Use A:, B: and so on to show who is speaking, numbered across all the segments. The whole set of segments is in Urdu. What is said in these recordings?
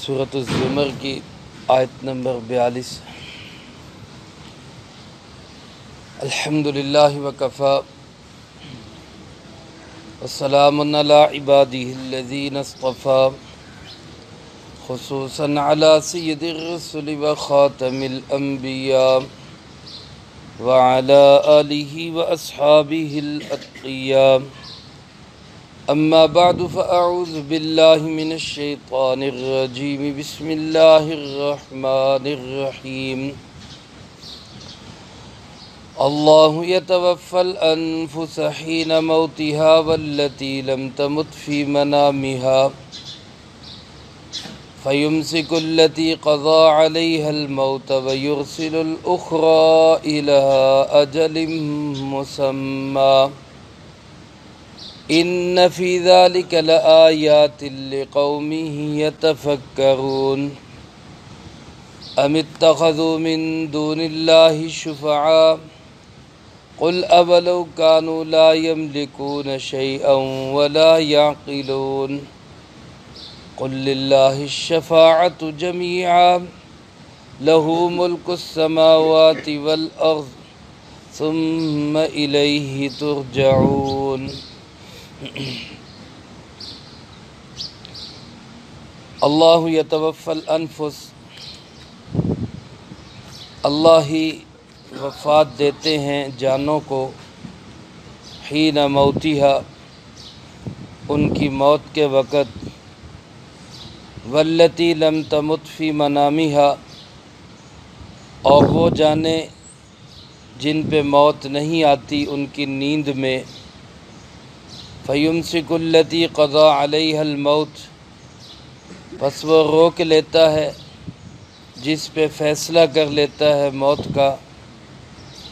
A: سورۃ الزمر کی آیت نمبر 42۔ الحمدللہ وکفی وسلام علی عبادہ الذین اصطفی، خصوصا علی سید الرسل وخاتم الانبیاء وعلی آلہ واصحابہ الاتقیاء۔ اما بعد فاعوذ باللہ من الشیطان الرجیم، بسم اللہ الرحمن الرحیم۔ اللہ یتوفی الانفس حین موتها والتی لم تمت فی منامها فیمسک التی قضى علیہا الموت ویرسل الاخری الی اجل مسمی، ان فی ذلک لآیات لقوم یتفکرون۔ ام اتخذوا من دون اللہ شفعاء قل اولو كانوا لا يملكون شيئا ولا يعقلون، قل لله الشفاعة جميعا له ملك السماوات والأرض ثم إليه ترجعون۔ اللہ یتوفی الانفس، اللہ ہی وفات دیتے ہیں جانوں کو، حین موتہا، ان کی موت کے وقت، والتی لم تمت فی منامہا، اور وہ جانیں جن پہ موت نہیں آتی ان کی نیند میں، فیمسک التی قضی علیہا الموت، پس وہ روک لیتا ہے جس پہ فیصلہ کر لیتا ہے موت کا،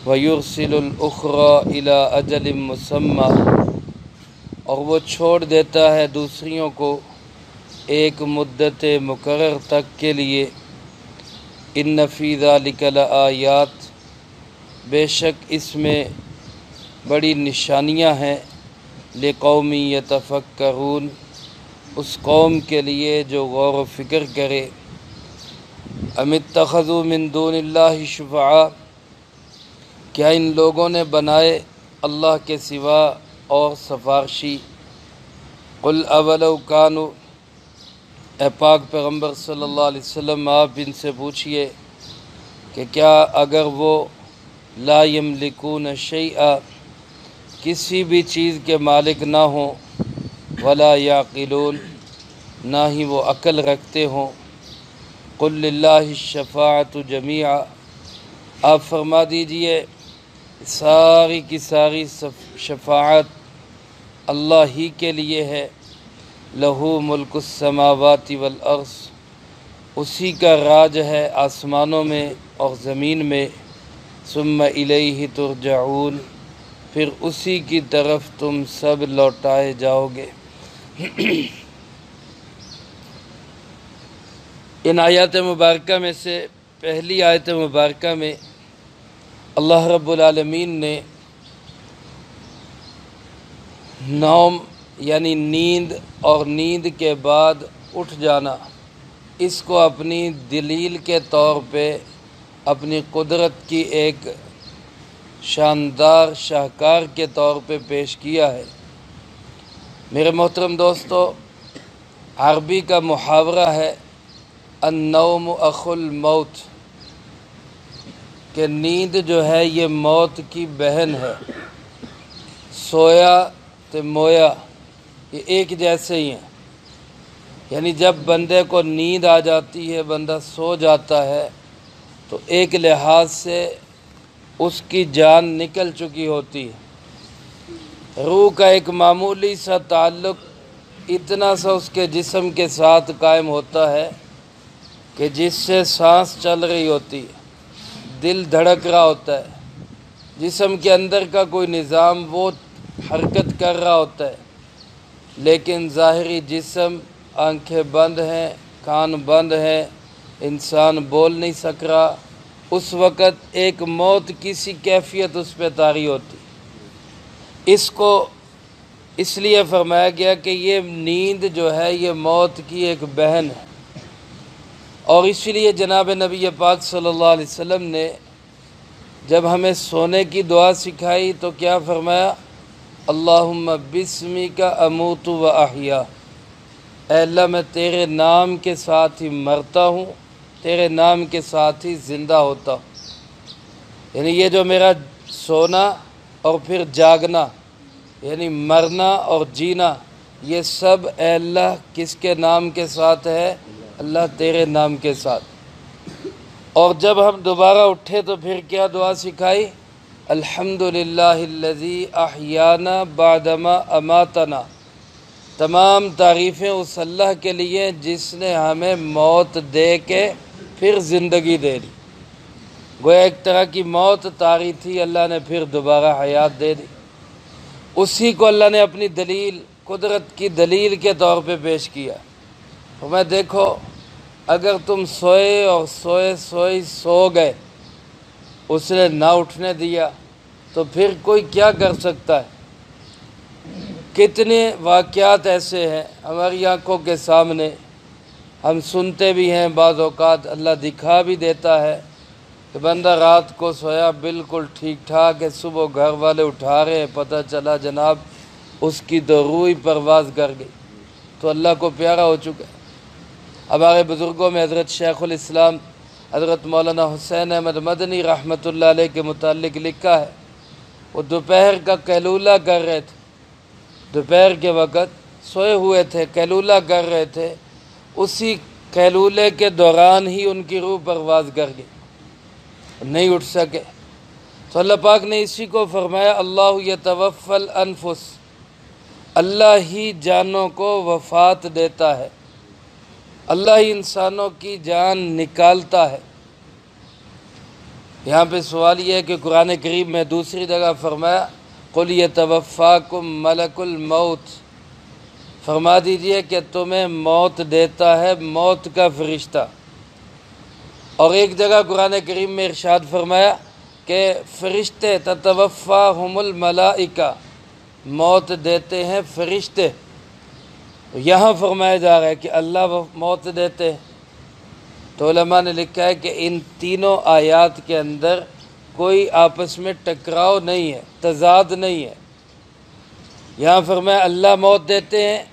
A: وَيُرْسِلُ الْأُخْرَى إِلَىٰ أَجَلٍ مُّسَمًّى، اور وہ چھوڑ دیتا ہے دوسریوں کو ایک مدت مقرر تک کے لیے۔ إِنَّ فِي ذَلِكَ لَآیات، بے شک اس میں بڑی نشانیاں ہیں، لِقَوْمٍ يَتَفَكَّرُونَ، اس قوم کے لیے جو غور و فکر کرے۔ ام اتخذوا من دون اللہ شفعاء، کیا ان لوگوں نے بنائے اللہ کے سوا اور سفارشی؟ قل اولو کانوا، اے پاک پیغمبر صلی اللہ علیہ وسلم آپ ان سے پوچھئے کہ کیا اگر وہ لا یملکون شیئا، کسی بھی چیز کے مالک نہ ہوں، ولا یعقلون، نہ ہی وہ عقل رکھتے ہوں، قل للہ الشفاعۃ جمیعا، آپ فرما دیجئے ساری کی ساری شفاعت اللہ ہی کے لیے ہے، لہو ملک السماوات والارض، اسی کا راج ہے آسمانوں میں اور زمین میں، ثم الیہ ترجعون، پھر اسی کی طرف تم سب لوٹائے جاؤ گے۔ ان آیات مبارکہ میں سے پہلی آیت مبارکہ میں اللہ رب العالمین نے نوم یعنی نیند اور نیند کے بعد اٹھ جانا، اس کو اپنی دلیل کے طور پہ اپنی قدرت کی ایک شاندار شاہکار کے طور پہ پیش کیا ہے۔ میرے محترم دوستو، عربی کا محاورہ ہے النوم اخو الموت، کہ نیند جو ہے یہ موت کی بہن ہے۔ سویا تے مویا یہ ایک جیسے ہی ہیں، یعنی جب بندے کو نیند آ جاتی ہے، بندہ سو جاتا ہے، تو ایک لحاظ سے اس کی جان نکل چکی ہوتی ہے، روح کا ایک معمولی سا تعلق اتنا سا اس کے جسم کے ساتھ قائم ہوتا ہے کہ جس سے سانس چل رہی ہوتی ہے، دل دھڑک رہا ہوتا ہے، جسم کے اندر کا کوئی نظام وہ حرکت کر رہا ہوتا ہے، لیکن ظاہری جسم، آنکھیں بند ہیں، کان بند ہیں، انسان بول نہیں سک رہا، اس وقت ایک موت کی سی کیفیت اس پہ طاری ہوتی۔ اس کو اس لیے فرمایا گیا کہ یہ نیند جو ہے یہ موت کی ایک بہن ہے، اور اسی لیے جناب نبی پاک صلی اللہ علیہ وسلم نے جب ہمیں سونے کی دعا سکھائی تو کیا فرمایا؟ اللہم بسمک اموت و احیا، اے اللہ میں تیرے نام کے ساتھ ہی مرتا ہوں، تیرے نام کے ساتھ ہی زندہ ہوتا ہوں۔ یعنی یہ جو میرا سونا اور پھر جاگنا، یعنی مرنا اور جینا، یہ سب اے اللہ کس کے نام کے ساتھ ہے؟ اللہ تیرے نام کے ساتھ۔ اور جب ہم دوبارہ اٹھے تو پھر کیا دعا سکھائی؟ الحمدللہ الذی احیانا بعدما اماتنا، تمام تعریفیں اس اللہ کے لیے جس نے ہمیں موت دے کے پھر زندگی دے دی۔ گویا ایک طرح کی موت طاری تھی، اللہ نے پھر دوبارہ حیات دے دی۔ اسی کو اللہ نے اپنی دلیل، قدرت کی دلیل کے طور پہ پیش کیا۔ میں دیکھو، اگر تم سوئے اور سوئے سو گئے، اس نے نہ اٹھنے دیا تو پھر کوئی کیا کر سکتا ہے؟ کتنے واقعات ایسے ہیں ہماری آنکھوں کے سامنے، ہم سنتے بھی ہیں، بعض اوقات اللہ دکھا بھی دیتا ہے کہ بندہ رات کو سویا بالکل ٹھیک ٹھاک ہے، صبح گھر والے اٹھا رہے ہیں، پتہ چلا جناب اس کی تو روح ہی پرواز کر گئی، تو اللہ کو پیارا ہو چکا ہے۔ ہمارے بزرگوں میں حضرت شیخ الاسلام حضرت مولانا حسین احمد مدنی رحمۃ اللہ علیہ کے متعلق لکھا ہے، وہ دوپہر کا قیلولہ کر رہے تھے، دوپہر کے وقت سوئے ہوئے تھے، قیلولہ کر رہے تھے، اسی قیلولے کے دوران ہی ان کی روح پرواز کر گئی، نہیں اٹھ سکے۔ تو اللہ پاک نے اسی کو فرمایا اللہ یتوفی الانفس، اللہ ہی جانوں کو وفات دیتا ہے، اللہ ہی انسانوں کی جان نکالتا ہے۔ یہاں پہ سوال یہ ہے کہ قرآن کریم میں دوسری جگہ فرمایا قُلْ يَتَوَفَّاكُمْ مَلَكُ الْمَوْتِ، فرما دیجئے کہ تمہیں موت دیتا ہے موت کا فرشتہ۔ اور ایک جگہ قرآن کریم میں ارشاد فرمایا کہ فرشتے تتوفاہم الملائکہ، موت دیتے ہیں فرشتے۔ یہاں فرمایا جا رہا ہے کہ اللہ موت دیتے ہیں۔ تو علماء نے لکھا ہے کہ ان تینوں آیات کے اندر کوئی آپس میں ٹکراؤ نہیں ہے، تضاد نہیں ہے۔ یہاں فرمایا اللہ موت دیتے ہیں،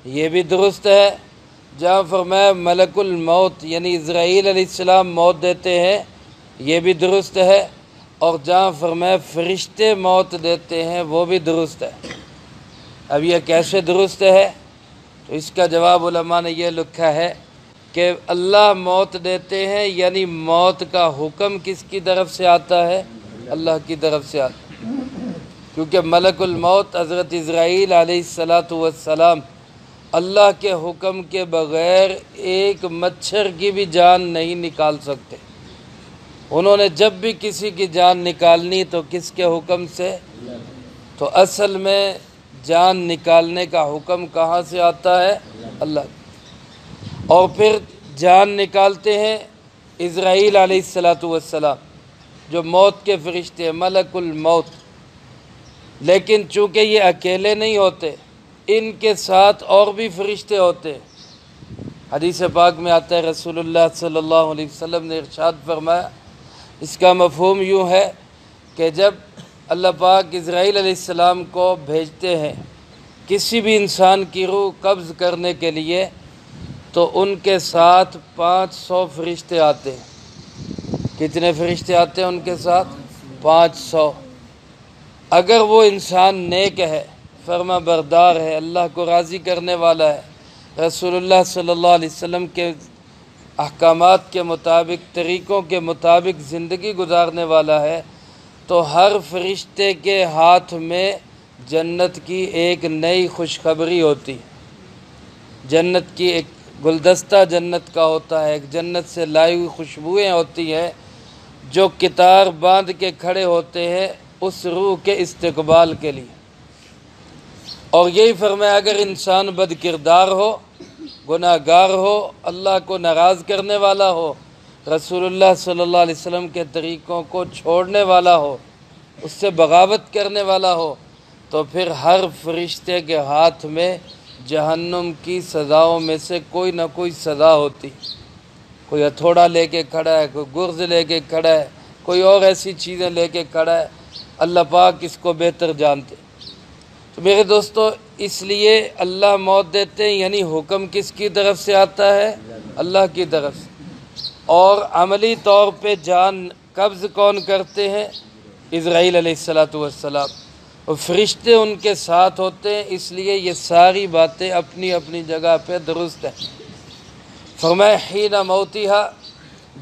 A: یہ بھی درست ہے۔ جہاں فرمایا ملک الموت یعنی اسرائیل علیہ السلام موت دیتے ہیں، یہ بھی درست ہے۔ اور جہاں فرمایا فرشتے موت دیتے ہیں، وہ بھی درست ہے۔ اب یہ کیسے درست ہے؟ تو اس کا جواب علماء نے یہ لکھا ہے کہ اللہ موت دیتے ہیں یعنی موت کا حکم کس کی طرف سے آتا ہے؟ اللہ کی طرف سے آتا ہے، کیونکہ ملک الموت حضرت اسرائیل علیہ السلام اللہ کے حکم کے بغیر ایک مچھر کی بھی جان نہیں نکال سکتے۔ انہوں نے جب بھی کسی کی جان نکالنی تو کس کے حکم سے؟ تو اصل میں جان نکالنے کا حکم کہاں سے آتا ہے؟ اللہ۔ اور پھر جان نکالتے ہیں اسرائیل علیہ السلام جو موت کے فرشتے ہیں، ملک الموت۔ لیکن چونکہ یہ اکیلے نہیں ہوتے، ان کے ساتھ اور بھی فرشتے ہوتے ہیں۔ حدیث پاک میں آتا ہے رسول اللہ صلی اللہ علیہ وسلم نے ارشاد فرمایا، اس کا مفہوم یوں ہے کہ جب اللہ پاک اسرائیل علیہ السلام کو بھیجتے ہیں کسی بھی انسان کی روح قبض کرنے کے لیے، تو ان کے ساتھ 500 فرشتے آتے ہیں۔ کتنے فرشتے آتے ہیں ان کے ساتھ؟ 500۔ اگر وہ انسان نیک ہے، فرما بردار ہے، اللہ کو راضی کرنے والا ہے، رسول اللہ صلی اللہ علیہ وسلم کے احکامات کے مطابق، طریقوں کے مطابق زندگی گزارنے والا ہے، تو ہر فرشتے کے ہاتھ میں جنت کی ایک نئی خوشخبری ہوتی ہے۔ جنت کی ایک گلدستہ جنت کا ہوتا ہے، ایک جنت سے لائی ہوئی خوشبوئیں ہوتی ہیں جو کتار باندھ کے کھڑے ہوتے ہیں اس روح کے استقبال کے لیے۔ اور یہی فرمایا اگر انسان بد کردار ہو، گناہ گار ہو، اللہ کو ناراض کرنے والا ہو، رسول اللہ صلی اللہ علیہ وسلم کے طریقوں کو چھوڑنے والا ہو، اس سے بغاوت کرنے والا ہو، تو پھر ہر فرشتے کے ہاتھ میں جہنم کی سزاؤں میں سے کوئی نہ کوئی سزا ہوتی۔ کوئی ہتھوڑا لے کے کھڑا ہے، کوئی گرز لے کے کھڑا ہے، کوئی اور ایسی چیزیں لے کے کھڑا ہے، اللہ پاک اس کو بہتر جانتے۔ تو میرے دوستو، اس لیے اللہ موت دیتے ہیں، یعنی حکم کس کی طرف سے آتا ہے؟ اللہ کی طرف سے۔ اور عملی طور پہ جان قبض کون کرتے ہیں؟ اسرائیل علیہ السلام، اور فرشتے ان کے ساتھ ہوتے ہیں۔ اس لیے یہ ساری باتیں اپنی اپنی جگہ پہ درست ہیں۔ فرمایا حین موتہا،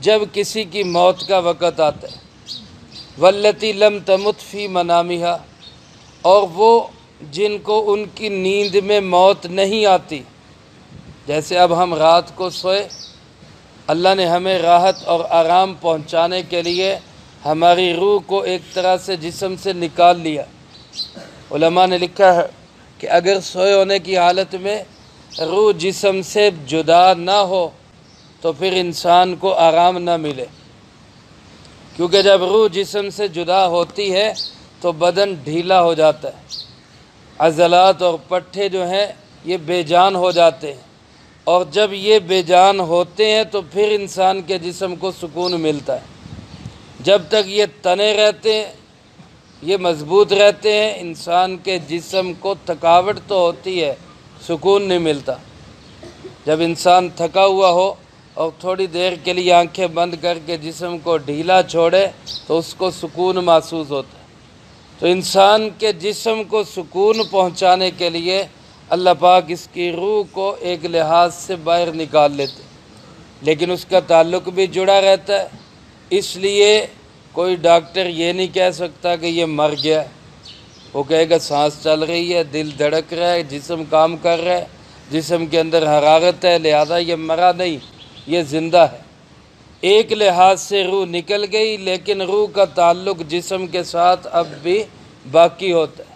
A: جب کسی کی موت کا وقت آتا ہے، والتی لم تمت فی منامہا، اور وہ جن کو ان کی نیند میں موت نہیں آتی، جیسے اب ہم رات کو سوئے، اللہ نے ہمیں راحت اور آرام پہنچانے کے لیے ہماری روح کو ایک طرح سے جسم سے نکال لیا۔ علماء نے لکھا ہے کہ اگر سوئے ہونے کی حالت میں روح جسم سے جدا نہ ہو تو پھر انسان کو آرام نہ ملے، کیونکہ جب روح جسم سے جدا ہوتی ہے تو بدن ڈھیلا ہو جاتا ہے، عضلات اور پٹھے جو ہیں یہ بے جان ہو جاتے ہیں، اور جب یہ بے جان ہوتے ہیں تو پھر انسان کے جسم کو سکون ملتا ہے۔ جب تک یہ تنے رہتے ہیں، یہ مضبوط رہتے ہیں، انسان کے جسم کو تھکاوٹ تو ہوتی ہے، سکون نہیں ملتا۔ جب انسان تھکا ہوا ہو اور تھوڑی دیر کے لیے آنکھیں بند کر کے جسم کو ڈھیلا چھوڑے تو اس کو سکون محسوس ہوتا ہے۔ تو انسان کے جسم کو سکون پہنچانے کے لیے اللہ پاک اس کی روح کو ایک لحاظ سے باہر نکال لیتے، لیکن اس کا تعلق بھی جڑا رہتا ہے۔ اس لیے کوئی ڈاکٹر یہ نہیں کہہ سکتا کہ یہ مر گیا ہے، وہ کہے گا سانس چل رہی ہے، دل دھڑک رہا ہے، جسم کام کر رہا ہے، جسم کے اندر حرارت ہے، لہذا یہ مرا نہیں، یہ زندہ ہے۔ ایک لحاظ سے روح نکل گئی، لیکن روح کا تعلق جسم کے ساتھ اب بھی باقی ہوتا ہے۔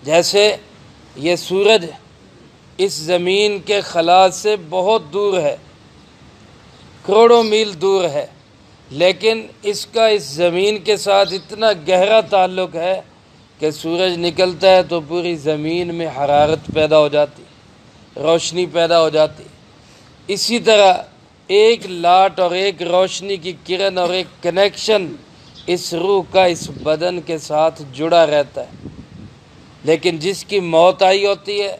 A: جیسے یہ سورج اس زمین کے خلا سے بہت دور ہے، کروڑوں میل دور ہے، لیکن اس کا اس زمین کے ساتھ اتنا گہرا تعلق ہے کہ سورج نکلتا ہے تو پوری زمین میں حرارت پیدا ہو جاتی، روشنی پیدا ہو جاتی۔ اسی طرح ایک لاٹ اور ایک روشنی کی کرن اور ایک کنیکشن اس روح کا اس بدن کے ساتھ جڑا رہتا ہے، لیکن جس کی موت آئی ہوتی ہے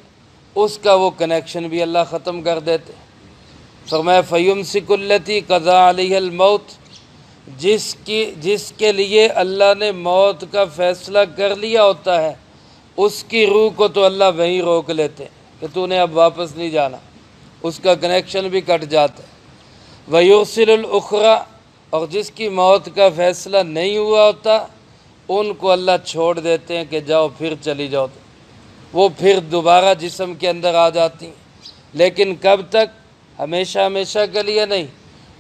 A: اس کا وہ کنیکشن بھی اللہ ختم کر دیتے۔ فرمایا فَيُمْسِكُ الَّتِي قَضَىٰ عَلَيْهَا الْمَوْتِ، جس کے لیے اللہ نے موت کا فیصلہ کر لیا ہوتا ہے، اس کی روح کو تو اللہ وہیں روک لیتے کہ تو نے اب واپس نہیں جانا، اس کا کنیکشن بھی کٹ جاتا ہے۔ وَيُرْسِلُ الْأُخْرَىٰ، اور جس کی موت کا فیصلہ نہیں ہوا ہوتا ان کو اللہ چھوڑ دیتے ہیں کہ جاؤ پھر چلی جاؤ، وہ پھر دوبارہ جسم کے اندر آ جاتی ہیں، لیکن کب تک؟ ہمیشہ ہمیشہ کے لیے نہیں،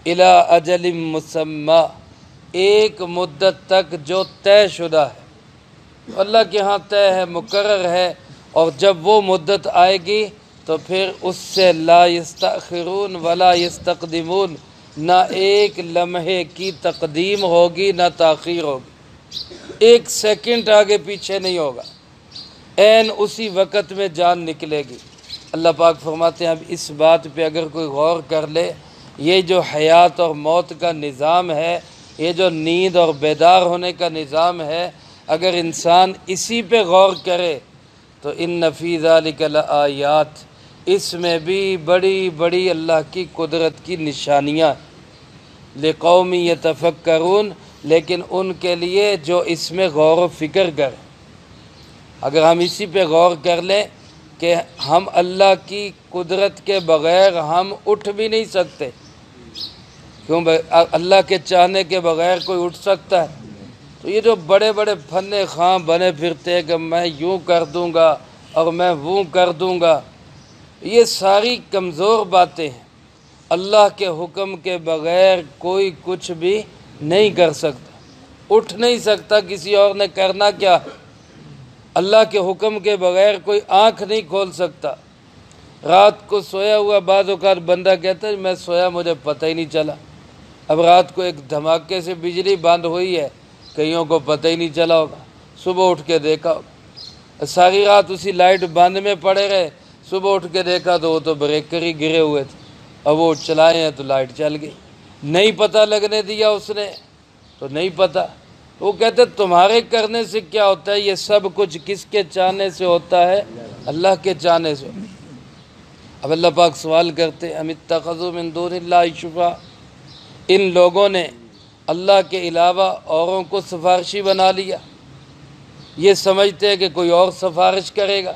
A: اِلیٰ اَجَلٍ مُّسَمًّى، ایک مدت تک جو طے شدہ ہے، اللہ کے ہاں طے ہے، مقرر ہے، اور جب وہ مدت آئے گی تو پھر اس سے لا یستأخرون ولا یستقدمون، نہ ایک لمحے کی تقدیم ہوگی نہ تاخیر ہوگی، ایک سیکنڈ آگے پیچھے نہیں ہوگا، عین اسی وقت میں جان نکلے گی۔ اللہ پاک فرماتے ہیں اب اس بات پہ اگر کوئی غور کر لے، یہ جو حیات اور موت کا نظام ہے، یہ جو نیند اور بیدار ہونے کا نظام ہے، اگر انسان اسی پہ غور کرے تو ان فی ذالک لآیات، اس میں بھی بڑی بڑی اللہ کی قدرت کی نشانیاں، لقوم یتفکرون، لیکن ان کے لیے جو اس میں غور و فکر کریں۔ اگر ہم اسی پہ غور کر لیں کہ ہم اللہ کی قدرت کے بغیر ہم اٹھ بھی نہیں سکتے، کیوں اللہ کے چاہنے کے بغیر کوئی اٹھ سکتا ہے؟ تو یہ جو بڑے بڑے فن خواں بنے پھرتے ہیں کہ میں یوں کر دوں گا اور میں وہ کر دوں گا، یہ ساری کمزور باتیں ہیں۔ اللہ کے حکم کے بغیر کوئی کچھ بھی نہیں کر سکتا، اٹھ نہیں سکتا، کسی اور نے کرنا کیا؟ اللہ کے حکم کے بغیر کوئی آنکھ نہیں کھول سکتا۔ رات کو سویا ہوا بعض اوقات بندہ کہتا ہے میں سویا مجھے پتہ ہی نہیں چلا، اب رات کو ایک دھماکے سے بجلی بند ہوئی ہے، کئیوں کو پتہ ہی نہیں چلا ہوگا، صبح اٹھ کے دیکھا ہوگا، ساری رات اسی لائٹ بند میں پڑے رہے، صبح اٹھ کے دیکھا تو وہ تو بریکر ہی گرے ہوئے تھے، اور وہ چلائے ہیں تو لائٹ چل گئی، نہیں پتہ لگنے دیا اس نے تو نہیں پتہ۔ وہ کہتے تمہارے کرنے سے کیا ہوتا ہے، یہ سب کچھ کس کے چاہنے سے ہوتا ہے؟ اللہ کے چاہنے سے۔ اب اللہ پاک سوال کرتے ام اتخذوا من دون اللہ شفعاء، ان لوگوں نے اللہ کے علاوہ اوروں کو سفارشی بنا لیا، یہ سمجھتے ہیں کہ کوئی اور سفارش کرے گا،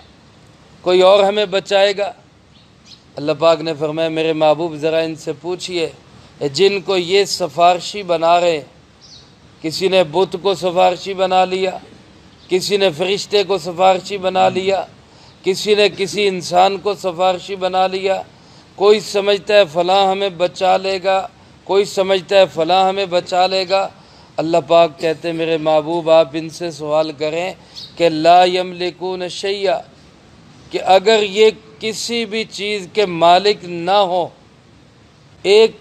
A: کوئی اور ہمیں بچائے گا۔ اللہ پاک نے فرمایا میرے محبوب ذرا ان سے پوچھئے جن کو یہ سفارشی بنا رہے، کسی نے بت کو سفارشی بنا لیا، کسی نے فرشتے کو سفارشی بنا لیا، کسی نے کسی انسان کو سفارشی بنا لیا، کوئی سمجھتا ہے فلاں ہمیں بچا لے گا، کوئی سمجھتا ہے فلاں ہمیں بچا لے گا۔ اللہ پاک کہتے ہیں میرے محبوب آپ ان سے سوال کریں کہ لا یملکون شیئا، کہ اگر یہ کسی بھی چیز کے مالک نہ ہو، ایک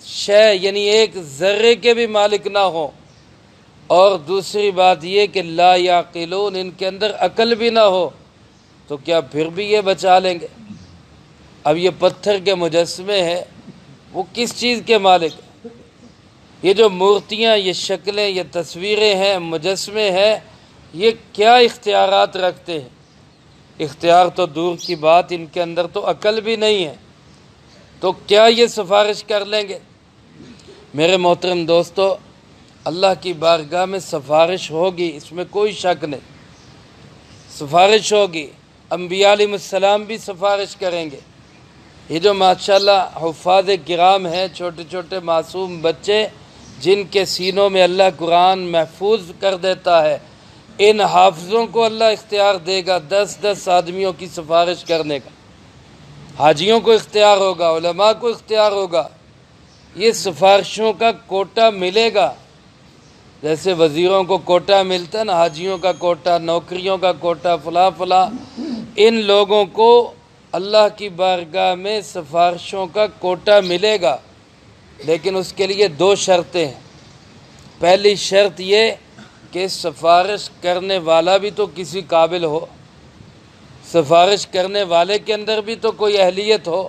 A: شے یعنی ایک ذرے کے بھی مالک نہ ہو، اور دوسری بات یہ کہ لا یعقلون، ان کے اندر عقل بھی نہ ہو، تو کیا پھر بھی یہ بچا لیں گے؟ اب یہ پتھر کے مجسمے ہیں، وہ کس چیز کے مالک ہیں؟ یہ جو مورتیاں، یہ شکلیں، یہ تصویریں ہیں، مجسمے ہیں، یہ کیا اختیارات رکھتے ہیں؟ اختیار تو دور کی بات، ان کے اندر تو عقل بھی نہیں ہے، تو کیا یہ سفارش کر لیں گے؟ میرے محترم دوستو، اللہ کی بارگاہ میں سفارش ہوگی، اس میں کوئی شک نہیں، سفارش ہوگی۔ انبیاء علیہ السلام بھی سفارش کریں گے۔ یہ جو ماشاءاللہ حفاظ کرام ہیں، چھوٹے چھوٹے معصوم بچے جن کے سینوں میں اللہ قرآن محفوظ کر دیتا ہے، ان حافظوں کو اللہ اختیار دے گا 10 آدمیوں کی سفارش کرنے کا۔ حاجیوں کو اختیار ہوگا، علماء کو اختیار ہوگا، یہ سفارشوں کا کوٹا ملے گا۔ جیسے وزیروں کو کوٹا ملتا ہے نا، حاجیوں کا کوٹا، نوکریوں کا کوٹا، فلاں فلاں، ان لوگوں کو اللہ کی بارگاہ میں سفارشوں کا کوٹا ملے گا، لیکن اس کے لیے 2 شرطیں ہیں۔ پہلی شرط یہ کہ سفارش کرنے والا بھی تو کسی قابل ہو، سفارش کرنے والے کے اندر بھی تو کوئی اہلیت ہو،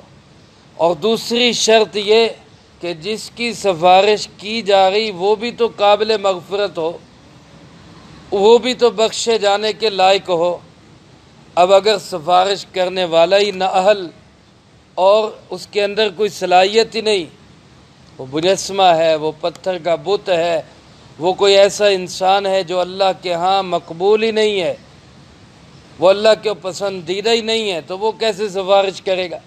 A: اور دوسری شرط یہ کہ جس کی سفارش کی جا رہی وہ بھی تو قابل مغفرت ہو، وہ بھی تو بخشے جانے کے لائق ہو۔ اب اگر سفارش کرنے والا ہی نااہل اور اس کے اندر کوئی صلاحیت ہی نہیں، وہ مجسمہ ہے، وہ پتھر کا بت ہے، وہ کوئی ایسا انسان ہے جو اللہ کے ہاں مقبول ہی نہیں ہے، وہ اللہ کے پسندیدہ ہی نہیں ہے، تو وہ کیسے سفارش کرے گا؟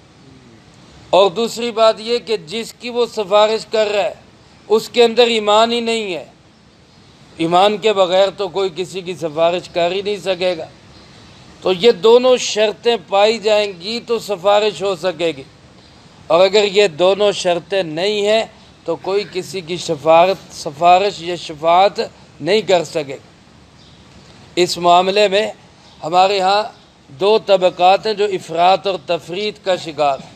A: اور دوسری بات یہ کہ جس کی وہ سفارش کر رہا ہے اس کے اندر ایمان ہی نہیں ہے، ایمان کے بغیر تو کوئی کسی کی سفارش کر ہی نہیں سکے گا۔ تو یہ دونوں شرطیں پائی جائیں گی تو سفارش ہو سکے گی، اور اگر یہ دونوں شرطیں نہیں ہیں تو کوئی کسی کی سفارش یا شفاعت نہیں کر سکے گا۔ اس معاملے میں ہمارے ہاں 2 طبقات ہیں جو افراط اور تفریط کا شکار ہیں۔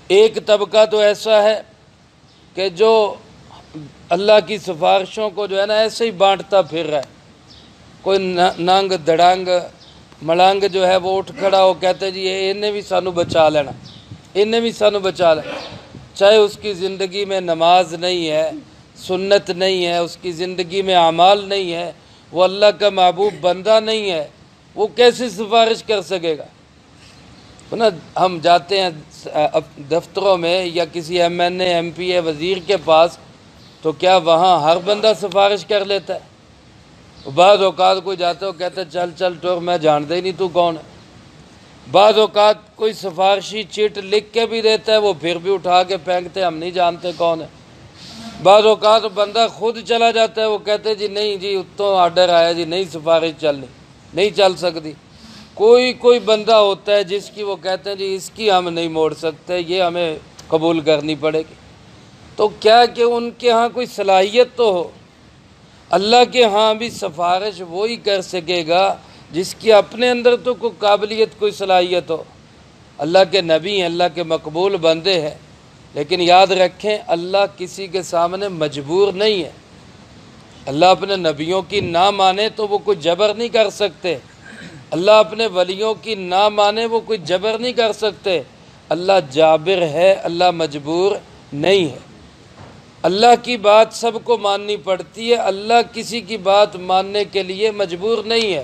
A: ایک طبقہ تو ایسا ہے کہ جو اللہ کی سفارشوں کو جو ہے نا ایسے ہی بانٹتا پھر رہا ہے، کوئی ننگ دڑانگ ملنگ جو ہے وہ اٹھ کھڑا ہو کہتے جی انہیں بھی سانو بچا لینا، انہیں بھی سانو بچا لینا، چاہے اس کی زندگی میں نماز نہیں ہے، سنت نہیں ہے، اس کی زندگی میں اعمال نہیں ہے، وہ اللہ کا محبوب بندہ نہیں ہے، وہ کیسے سفارش کر سکے گا؟ نا ہم جاتے ہیں دفتروں میں یا کسی M N A M P A وزیر کے پاس، تو کیا وہاں ہر بندہ سفارش کر لیتا ہے؟ بعض اوقات کوئی جاتا ہے وہ کہتا ہے چل چل ٹور، میں جانتا ہی نہیں تو کون ہے۔ بعض اوقات کوئی سفارشی چٹ لکھ کے بھی دیتا ہے، وہ پھر بھی اٹھا کے پھینکتے ہم نہیں جانتے کون ہے۔ بعض اوقات بندہ خود چلا جاتا ہے، وہ کہتے جی نہیں جی اتوں آرڈر آیا جی نہیں سفارش چلنی، نہیں چل سکتی۔ کوئی بندہ ہوتا ہے جس کی وہ کہتے ہیں جی اس کی ہم نہیں موڑ سکتے، یہ ہمیں قبول کرنی پڑے گی۔ تو کیا کہ ان کے ہاں کوئی صلاحیت تو ہو؟ اللہ کے ہاں بھی سفارش وہی کر سکے گا جس کی اپنے اندر تو کوئی قابلیت، کوئی صلاحیت ہو۔ اللہ کے نبی ہیں، اللہ کے مقبول بندے ہیں، لیکن یاد رکھیں اللہ کسی کے سامنے مجبور نہیں ہے۔ اللہ اپنے نبیوں کی نہ مانے تو وہ کوئی جبر نہیں کر سکتے، اللہ اپنے ولیوں کی نہ مانے وہ کوئی جبر نہیں کر سکتے۔ اللہ جابر ہے، اللہ مجبور نہیں ہے۔ اللہ کی بات سب کو ماننی پڑتی ہے، اللہ کسی کی بات ماننے کے لیے مجبور نہیں ہے۔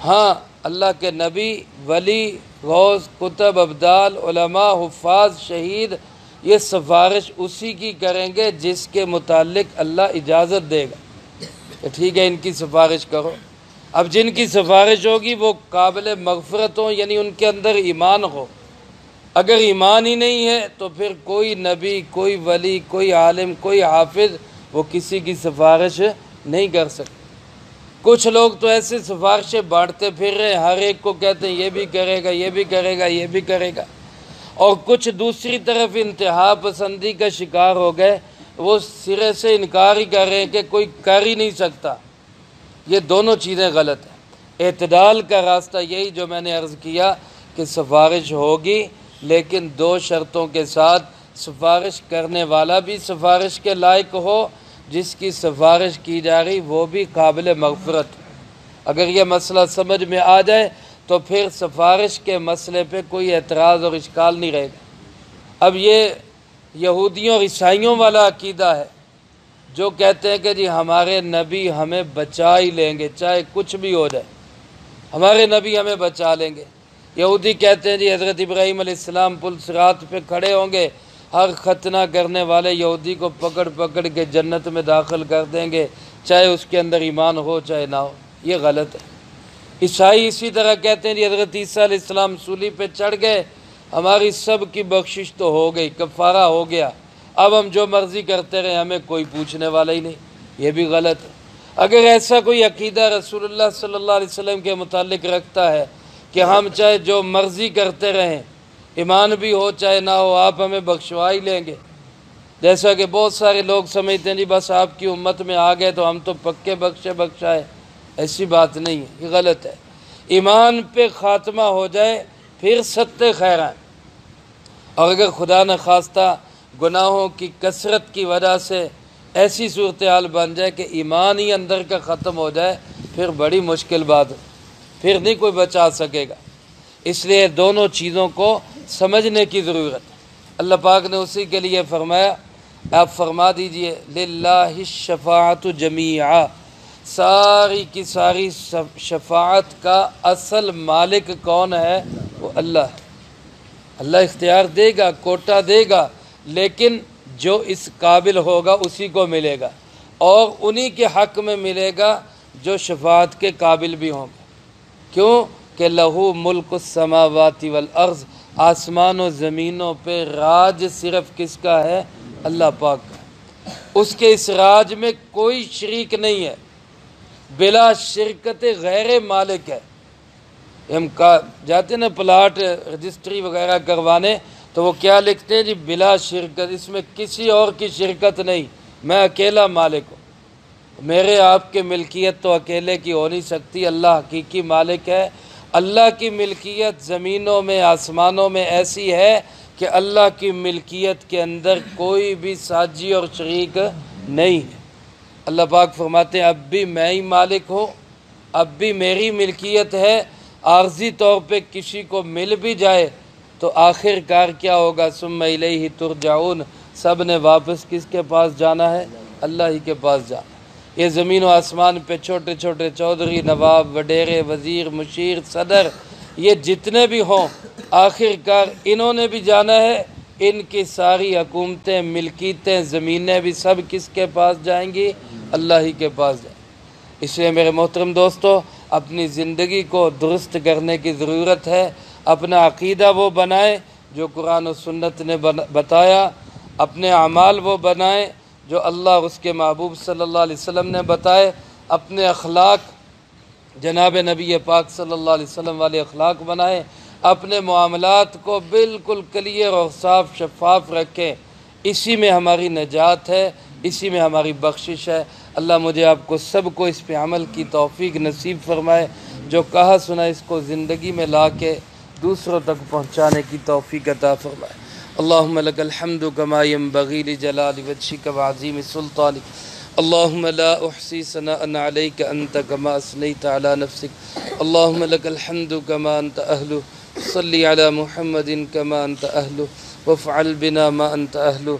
A: ہاں اللہ کے نبی، ولی، غوث، کتب، ابدال، علماء، حفاظ، شہید، یہ سفارش اسی کی کریں گے جس کے متعلق اللہ اجازت دے گا کہ ٹھیک ہے ان کی سفارش کرو۔ اب جن کی سفارش ہوگی وہ قابل مغفرت ہوں، یعنی ان کے اندر ایمان ہو۔ اگر ایمان ہی نہیں ہے تو پھر کوئی نبی، کوئی ولی، کوئی عالم، کوئی حافظ وہ کسی کی سفارش نہیں کر سکتے۔ کچھ لوگ تو ایسے سفارشیں بانٹتے پھر رہے ہیں، ہر ایک کو کہتے ہیں یہ بھی کرے گا، یہ بھی کرے گا، یہ بھی کرے گا، اور کچھ دوسری طرف انتہا پسندی کا شکار ہو گئے، وہ سرے سے انکار ہی کر رہے ہیں کہ کوئی کر ہی نہیں سکتا۔ یہ دونوں چیزیں غلط ہیں۔ اعتدال کا راستہ یہی جو میں نے عرض کیا کہ سفارش ہوگی لیکن دو شرطوں کے ساتھ، سفارش کرنے والا بھی سفارش کے لائق ہو، جس کی سفارش کی جا رہی وہ بھی قابل مغفرت۔ اگر یہ مسئلہ سمجھ میں آ جائے تو پھر سفارش کے مسئلے پہ کوئی اعتراض اور اشکال نہیں رہے گا۔ اب یہ یہودیوں اور عیسائیوں والا عقیدہ ہے جو کہتے ہیں کہ جی ہمارے نبی ہمیں بچا ہی لیں گے چاہے کچھ بھی ہو جائے، ہمارے نبی ہمیں بچا لیں گے۔ یہودی کہتے ہیں جی حضرت ابراہیم علیہ السلام پل صراط پہ کھڑے ہوں گے، ہر ختنہ کرنے والے یہودی کو پکڑ پکڑ کے جنت میں داخل کر دیں گے، چاہے اس کے اندر ایمان ہو چاہے نہ ہو۔ یہ غلط ہے۔ عیسائی اسی طرح کہتے ہیں جی حضرت عیسیٰ علیہ السلام صلیب پہ چڑھ گئے، ہماری سب کی بخشش تو ہو گئی، کفارہ ہو گیا، اب ہم جو مرضی کرتے رہے، ہمیں کوئی پوچھنے والا ہی نہیں۔ یہ بھی غلط ہے۔ اگر ایسا کوئی عقیدہ رسول اللہ صلی اللہ علیہ وسلم کے متعلق رکھتا ہے کہ ہم چاہے جو مرضی کرتے رہیں، ایمان بھی ہو چاہے نہ ہو، آپ ہمیں بخشوا ہی لیں گے، جیسا کہ بہت سارے لوگ سمجھتے ہیں جی بس آپ کی امت میں آ گئے تو ہم تو پکے بخشائے، ایسی بات نہیں ہے، یہ غلط ہے۔ ایمان پہ خاتمہ ہو جائے پھر ستّے خیر ہیں، اور اگر خدا نخواستہ گناہوں کی کثرت کی وجہ سے ایسی صورتحال بن جائے کہ ایمان ہی اندر کا ختم ہو جائے، پھر بڑی مشکل بات ہے، پھر نہیں کوئی بچا سکے گا۔ اس لیے دونوں چیزوں کو سمجھنے کی ضرورت ہے۔ اللہ پاک نے اسی کے لیے فرمایا، آپ فرما دیجئے للہ الشفاعت جمیعا، ساری کی ساری شفاعت کا اصل مالک کون ہے؟ وہ اللہ ہے۔ اللہ اختیار دے گا، کوٹا دے گا، لیکن جو اس قابل ہوگا اسی کو ملے گا، اور انہی کے حق میں ملے گا جو شفاعت کے قابل بھی ہوں گے۔ کیوں کہ لہو ملک السماوات والارض، آسمان و زمینوں پہ راج صرف کس کا ہے؟ اللہ پاک کا۔ اس کے اس راج میں کوئی شریک نہیں ہے، بلا شرکت غیر مالک ہے۔ ہم جاتے ہیں نا پلاٹ رجسٹری وغیرہ کروانے تو وہ کیا لکھتے ہیں جی بلا شرکت، اس میں کسی اور کی شرکت نہیں، میں اکیلا مالک ہوں۔ میرے آپ کے ملکیت تو اکیلے کی ہو نہیں سکتی، اللہ حقیقی مالک ہے۔ اللہ کی ملکیت زمینوں میں آسمانوں میں ایسی ہے کہ اللہ کی ملکیت کے اندر کوئی بھی ساجی اور شریک نہیں ہے۔ اللہ پاک فرماتے ہیں اب بھی میں ہی مالک ہوں، اب بھی میری ملکیت ہے۔ عارضی طور پہ کسی کو مل بھی جائے تو آخر کار کیا ہوگا؟ ثم الیہ ترجعون، سب نے واپس کس کے پاس جانا ہے؟ اللہ ہی کے پاس جانا ہے۔ یہ زمین و آسمان پہ چھوٹے چھوٹے چودھری، نواب، وڈیرے، وزیر، مشیر، صدر، یہ جتنے بھی ہوں آخر کار انہوں نے بھی جانا ہے۔ ان کی ساری حکومتیں، ملکیتیں، زمینیں بھی سب کس کے پاس جائیں گی؟ اللہ ہی کے پاس جائیں گی۔ اس لیے میرے محترم دوستو، اپنی زندگی کو درست کرنے کی ضرورت ہے۔ اپنا عقیدہ وہ بنائیں جو قرآن و سنت نے بتایا، اپنے اعمال وہ بنائیں جو اللہ اور اس کے محبوب صلی اللہ علیہ وسلم نے بتائے، اپنے اخلاق جناب نبی پاک صلی اللہ علیہ وسلم والے اخلاق بنائیں، اپنے معاملات کو بالکل کلیئر اور صاف شفاف رکھیں۔ اسی میں ہماری نجات ہے، اسی میں ہماری بخشش ہے۔ اللہ مجھے آپ کو سب کو اس پہ عمل کی توفیق نصیب فرمائے، جو کہا سنا اس کو زندگی میں لا کے دوسروں تک پہنچانے کی توفیق عطا فرمائے۔ اللہم لک الحمد کما ینبغی لجلال وجہک وعظیم سلطانک، اللہم لا احصی ثناء علیک انت کما اثنیت علی نفسک، اللہم لک الحمد کما انت اہلہ صلی علی محمد کما انت اہلہ وافعل بنا ما انت اہلہ